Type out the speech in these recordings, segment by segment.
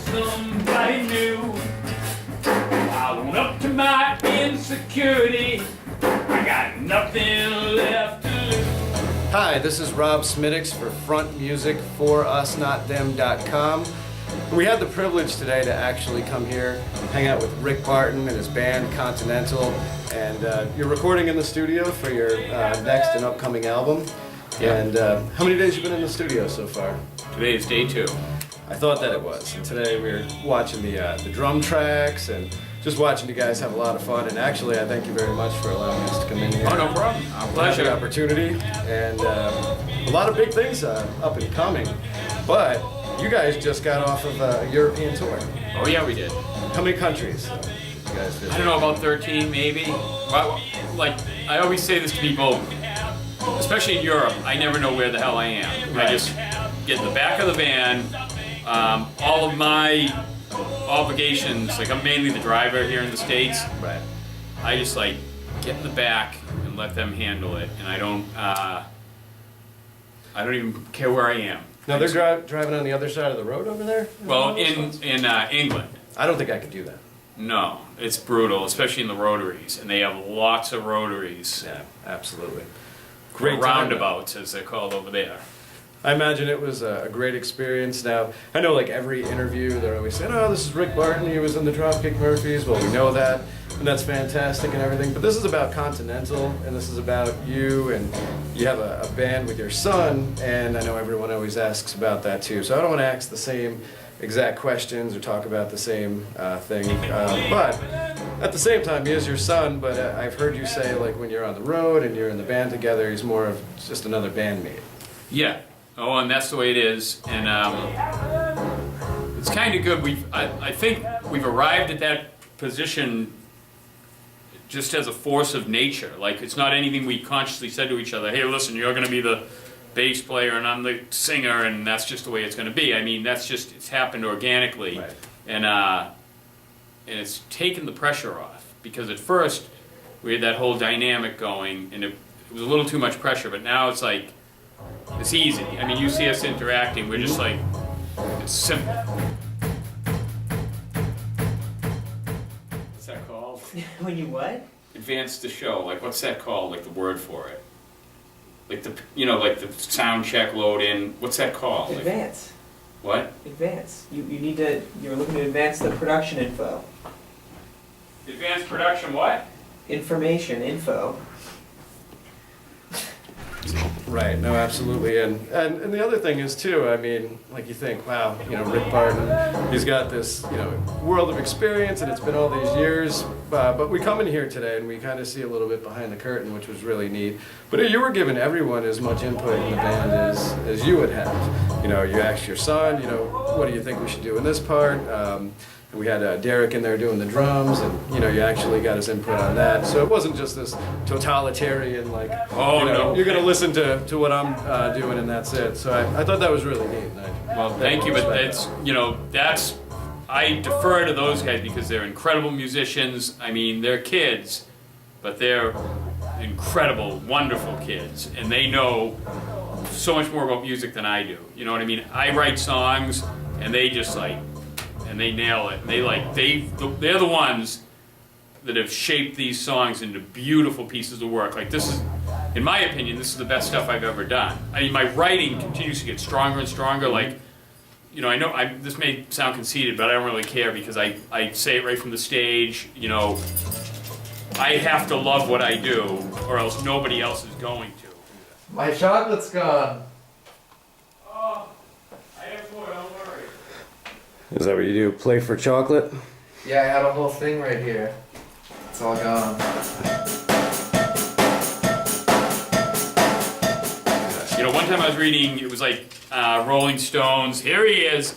somebody new. I went up to my insecurity. I got nothing left to lose. Hi, this is Rob Smittix for Front Music for usnotthem.com. We had the privilege today to actually come here, hang out with Rick Barton and his band Continental, and you're recording in the studio for your next and upcoming album. Yeah. And how many days you been in the studio so far? Today is day 2. I thought that it was. And today we were watching the drum tracks and just watching you guys have a lot of fun. And actually, I thank you very much for allowing us to come in here. Oh, no problem. Our pleasure. An opportunity and a lot of big things up and coming. But you guys just got off of a European tour. Oh yeah, we did. How many countries you guys did? I don't know, about 13 maybe. Well, like, I always say this to people, especially in Europe, I never know where the hell I am. Right. I just get in the back of the van. All of my obligations, like I'm mainly the driver here in the States. Right. I just like get in the back and let them handle it, and I don't even care where I am. Now they're driving on the other side of the road over there? Well, in England. I don't think I could do that. No, it's brutal, especially in the rotaries, and they have lots of rotaries. Yeah, absolutely. Great Great time, roundabouts, as they're called over there. I imagine it was a great experience. Now, I know like every interview, they're always saying, oh, this is Rick Barton, he was in the Dropkick Murphys. Well, we know that, and that's fantastic and everything. But this is about Continental, and this is about you, and you have a band with your son, and I know everyone always asks about that too. So I don't want to ask the same exact questions or talk about the same thing. But at the same time, he is your son, but I've heard you say like when you're on the road and you're in the band together, he's more of just another bandmate. Yeah. Oh, and that's the way it is, and it's kind of good. I think we've arrived at that position just as a force of nature. Like, it's not anything we consciously said to each other, hey, listen, you're going to be the bass player and I'm the singer, and that's just the way it's going to be. I mean, it's happened organically. Right. And it's taken the pressure off, because at first we had that whole dynamic going, and it was a little too much pressure, but now it's like, it's easy. I mean, you see us interacting, we're just like, it's simple. What's that called? When you what? Advance the show. Like, what's that called? Like the word for it? Like the, like the sound check load in. What's that called? Advance. Like, what? Advance. You're looking to advance the production info. Advanced production what? Information, info. Right, no, absolutely, and the other thing is too, I mean, like you think, wow, Rick Barton, he's got this, world of experience, and it's been all these years, but we come in here today and we kind of see a little bit behind the curtain, which was really neat. But you were giving everyone as much input in the band as you would have. You asked your son, what do you think we should do in this part? We had Derek in there doing the drums, and you actually got his input on that. So it wasn't just this totalitarian, like, no. You're going to listen to what I'm doing, and that's it. So I thought that was really neat. Well, thank you, but that's, I defer to those guys because they're incredible musicians. I mean, they're kids, but they're incredible, wonderful kids, and they know so much more about music than I do. You know what I mean? I write songs, and they just like, and they nail it. And they're the ones that have shaped these songs into beautiful pieces of work. Like, this is, in my opinion, this is the best stuff I've ever done. I mean, my writing continues to get stronger and stronger. Like, I know this may sound conceited, but I don't really care, because I say it right from the stage. I have to love what I do, or else nobody else is going to. My chocolate's gone. Oh, I have more, don't worry. Is that what you do? Play for chocolate? Yeah, I had a whole thing right here. It's all gone. One time I was reading, it was like Rolling Stones. Here he is.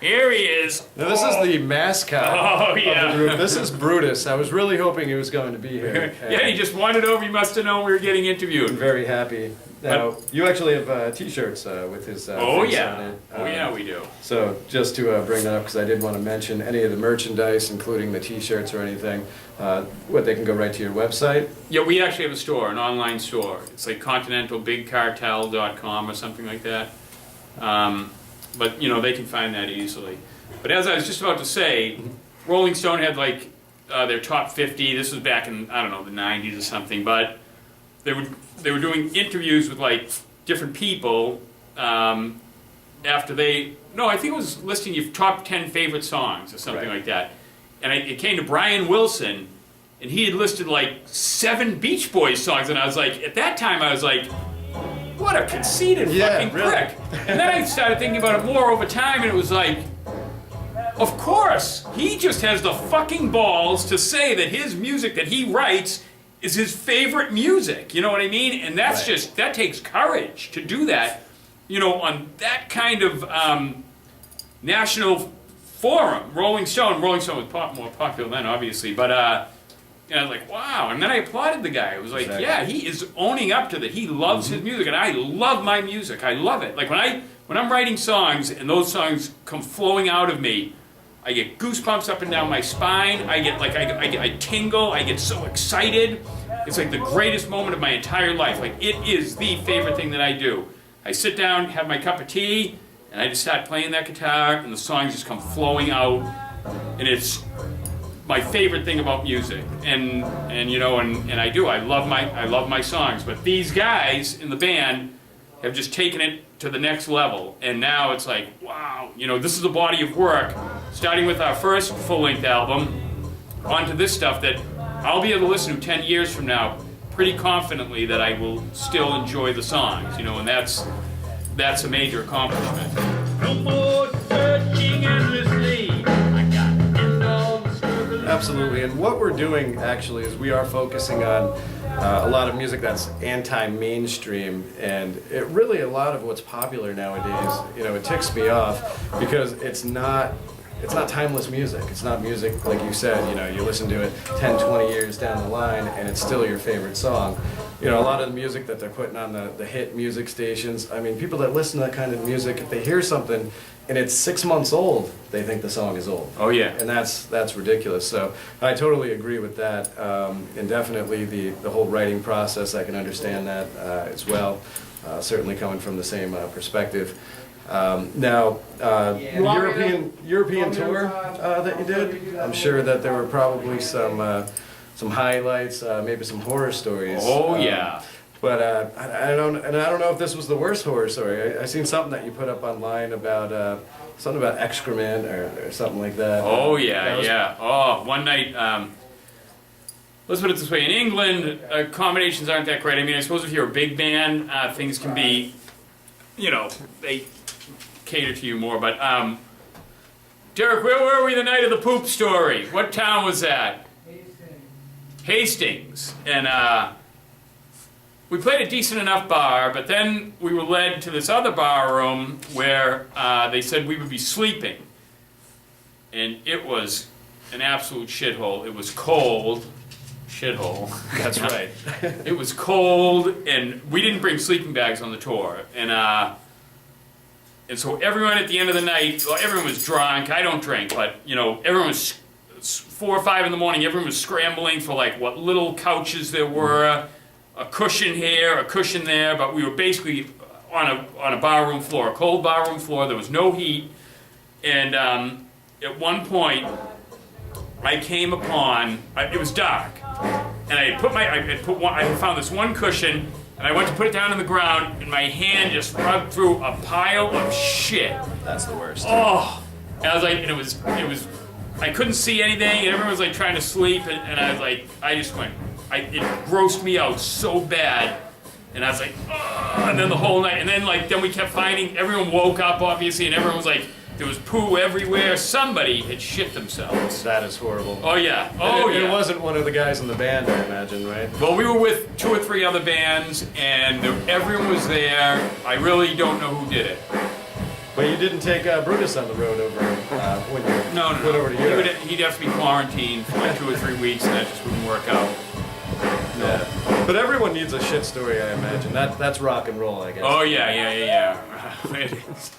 Here he is. Now, this is the mascot Oh, of yeah. the group. This is Brutus. I was really hoping he was going to be here. Yeah, he just wandered over. He must have known we were getting I'm interviewed. very happy. Now, you actually have T-shirts with his Oh, face yeah. on it. Oh, yeah, we do. So just to bring that up, because I did want to mention any of the merchandise, including the T-shirts or anything, they can go right to your website. Yeah, we actually have a store, an online store. It's like continentalbigcartel.com or something like that. But, they can find that easily. But as I was just about to say, Rolling Stone had like their top 50. This was back in, I don't know, the 90s or something. But they were doing interviews with like different people after they, no, I think it was listing your top 10 favorite songs or something like that. And it came to Brian Wilson, and he had listed like 7 Beach Boys songs, and I was like, at that time I was like, what a conceited fucking prick. And then I started thinking about it more over time, and it was like, of course, he just has the fucking balls to say that his music that he writes is his favorite music, you know what I mean? And that's just, that takes courage to do that, you know, on that kind of national forum. Rolling Stone was more popular then, obviously, but and I was like, wow. And then I applauded the guy. I was like, yeah, he is owning up to that. He loves his music, and I love my music. I love it. Like when I'm writing songs and those songs come flowing out of me, I get goosebumps up and down my spine. I get like I tingle. I get so excited. It's like the greatest moment of my entire life. Like it is the favorite thing that I do. I sit down, have my cup of tea, and I just start playing that guitar, and the songs just come flowing out, and it's my favorite thing about music. And you know, and I do. I love my songs. But these guys in the band have just taken it to the next level, and now it's like, wow, you know, this is a body of work, starting with our first full-length album, onto this stuff that I'll be able to listen to 10 years from now pretty confidently that I will still enjoy the songs, you know, and that's a major accomplishment. No more searching endlessly. I got end all the struggle. Absolutely, and what we're doing actually is we are focusing on a lot of music that's anti-mainstream, and it really, a lot of what's popular nowadays, you know, it ticks me off because it's not timeless music. It's not music, like you said, you know, you listen to it 10, 20 years down the line and it's still your favorite song. You know, a lot of the music that they're putting on the hit music stations, I mean, people that listen to that kind of music, if they hear something and it's 6 months old, they think the song is old. Oh yeah. And that's ridiculous. So I totally agree with that. And definitely the whole writing process, I can understand that as well. Certainly coming from the same perspective. Now, the European tour that you did, I'm sure that there were probably some highlights, maybe some horror stories. Oh yeah. But I don't know if this was the worst horror story. I seen something that you put up online about something about excrement or something like that. Oh yeah, yeah. Oh, one night. Let's put it this way: in England, accommodations aren't that great. I mean, I suppose if you're a big band, things can be, you know, they cater to you more. But Derek, where were we the night of the poop story? What town was that? Hastings. And we played a decent enough bar, but then we were led to this other bar room where they said we would be sleeping. And it was an absolute shithole. It was cold. Shithole. That's right. It was cold, and we didn't bring sleeping bags on the tour. And so everyone at the end of the night, well, everyone was drunk. I don't drink, but, you know, everyone was 4 or 5 in the morning. Everyone was scrambling for, like, what little couches there were, a cushion here, a cushion there. But we were basically on a barroom floor, a cold barroom floor. There was no heat. And at one point, I came upon, it was dark. And I found this one cushion, and I went to put it down on the ground, and my hand just rubbed through a pile of shit. That's the worst. Oh, and I was like, and it was, I couldn't see anything, and everyone was like trying to sleep, and I was like, I just went, it grossed me out so bad, and I was like, oh, and then the whole night, and then we kept finding, everyone woke up obviously, and everyone was like, there was poo everywhere. Somebody had shit themselves. That is horrible. Oh yeah. Oh yeah. It wasn't one of the guys in the band, I imagine, right? Well, we were with 2 or 3 other bands, and everyone was there. I really don't know who did it. But you didn't take Brutus on the road over when you went over to Europe. He'd have to be quarantined for like 2 or 3 weeks, and that just wouldn't work out. No. Yeah. But everyone needs a shit story, I imagine. That's rock and roll, I guess. Oh yeah. It is.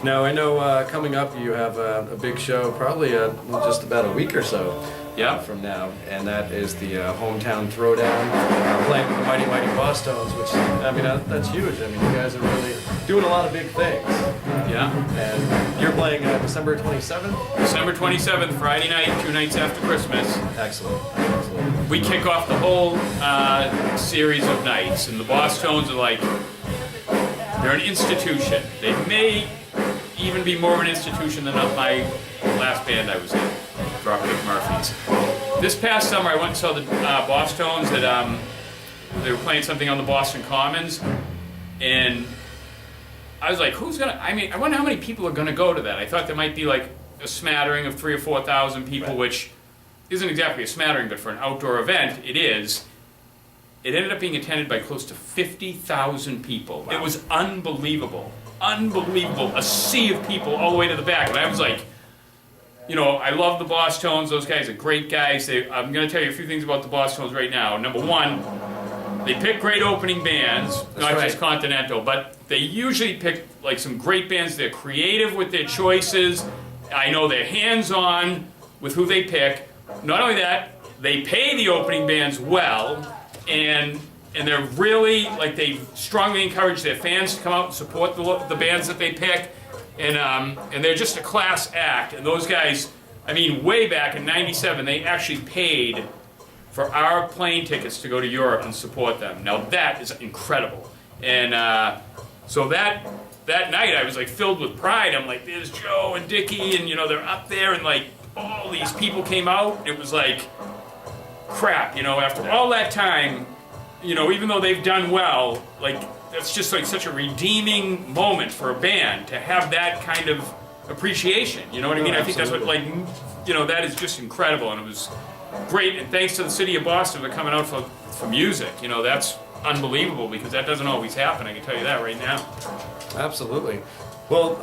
Now, I know coming up, you have a big show, probably just about a week or so Yeah. from now, and that is the hometown Throwdown, playing with the Mighty Mighty Bosstones, which, I mean, that's huge. I mean, you guys are really doing a lot of big things. Yeah. And you're playing December 27th? December 27th, Friday night, 2 nights after Christmas. Excellent. Excellent. We kick off the whole series of nights, and the Bosstones are like, they're an institution. They may even be more of an institution than my last band I was in, Dropkick Murphys. This past summer, I went and saw the Bosstones at, they were playing something on the Boston Commons, and I was like, I wonder how many people are gonna go to that. I thought there might be like a smattering of 3,000 or 4,000 people, Right. which isn't exactly a smattering, but for an outdoor event, it is. It ended up being attended by close to 50,000 people. Wow. It was unbelievable. Unbelievable. A sea of people all the way to the back. And I was like, you know, I love the Bosstones. Those guys are great guys. I'm going to tell you a few things about the Bosstones right now. Number one, they pick great opening bands, not right. just Continental, but they usually pick like some great bands. They're creative with their choices. I know they're hands-on with who they pick. Not only that, they pay the opening bands well, and they're really, like, they strongly encourage their fans to come out and support the bands that they pick, and they're just a class act. And those guys, I mean, way back in '97, they actually paid for our plane tickets to go to Europe and support them. Now that is incredible. And so that night I was like filled with pride. I'm like, there's Joe and Dickie, and you know, they're up there, and like all these people came out. It was like, crap, you know, after all that time, you know, even though they've done well, like, that's just like such a redeeming moment for a band to have that kind of appreciation, you know what I mean? I think that's what, like, you know, that is just incredible, and it was great, and thanks to the city of Boston for coming out for music, you know, that's unbelievable, because that doesn't always happen, I can tell you that right now. Absolutely. Well,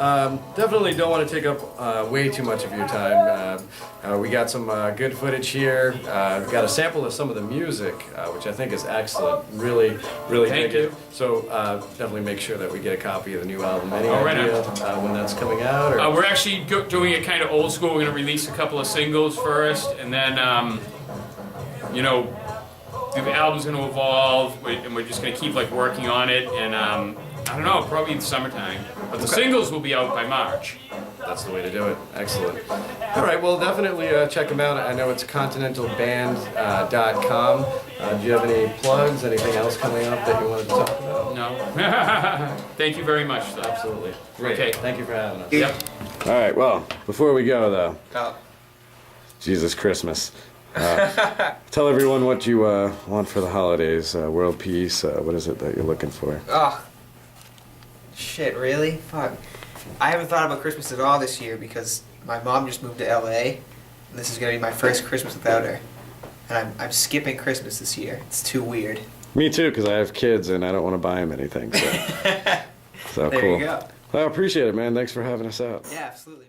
definitely don't want to take up way too much of your time. We got some good footage here. We've got a sample of some of the music, which I think is excellent. Really, really Thank dig you. it. So definitely make sure that we get a copy of the new album. Any Oh, right idea when that's coming out? Or? We're actually doing it kind of old school. We're going to release a couple of singles first, and then, you know, the album's going to evolve, and we're just going to keep like working on it, and I don't know, probably in the summertime. But the singles will be out by March. That's the way to do it. Excellent. All right, well, definitely check them out. I know it's continentalband.com. Do you have any plugs, anything else coming up that you wanted to talk about? No. Thank you very much, though. Absolutely. Great. Okay. Thank you for having us. Yep. All right, well, before we go, though, Oh. Jesus Christmas. Tell everyone what you want for the holidays. World peace. What is it that you're looking for? Oh. Shit, really? Fuck. I haven't thought about Christmas at all this year because my mom just moved to LA, and this is gonna be my first Christmas without her. And I'm skipping Christmas this year. It's too weird. Me too, because I have kids and I don't want to buy them anything. So, There cool. you go. Well, I appreciate it, man. Thanks for having us out. Yeah, absolutely.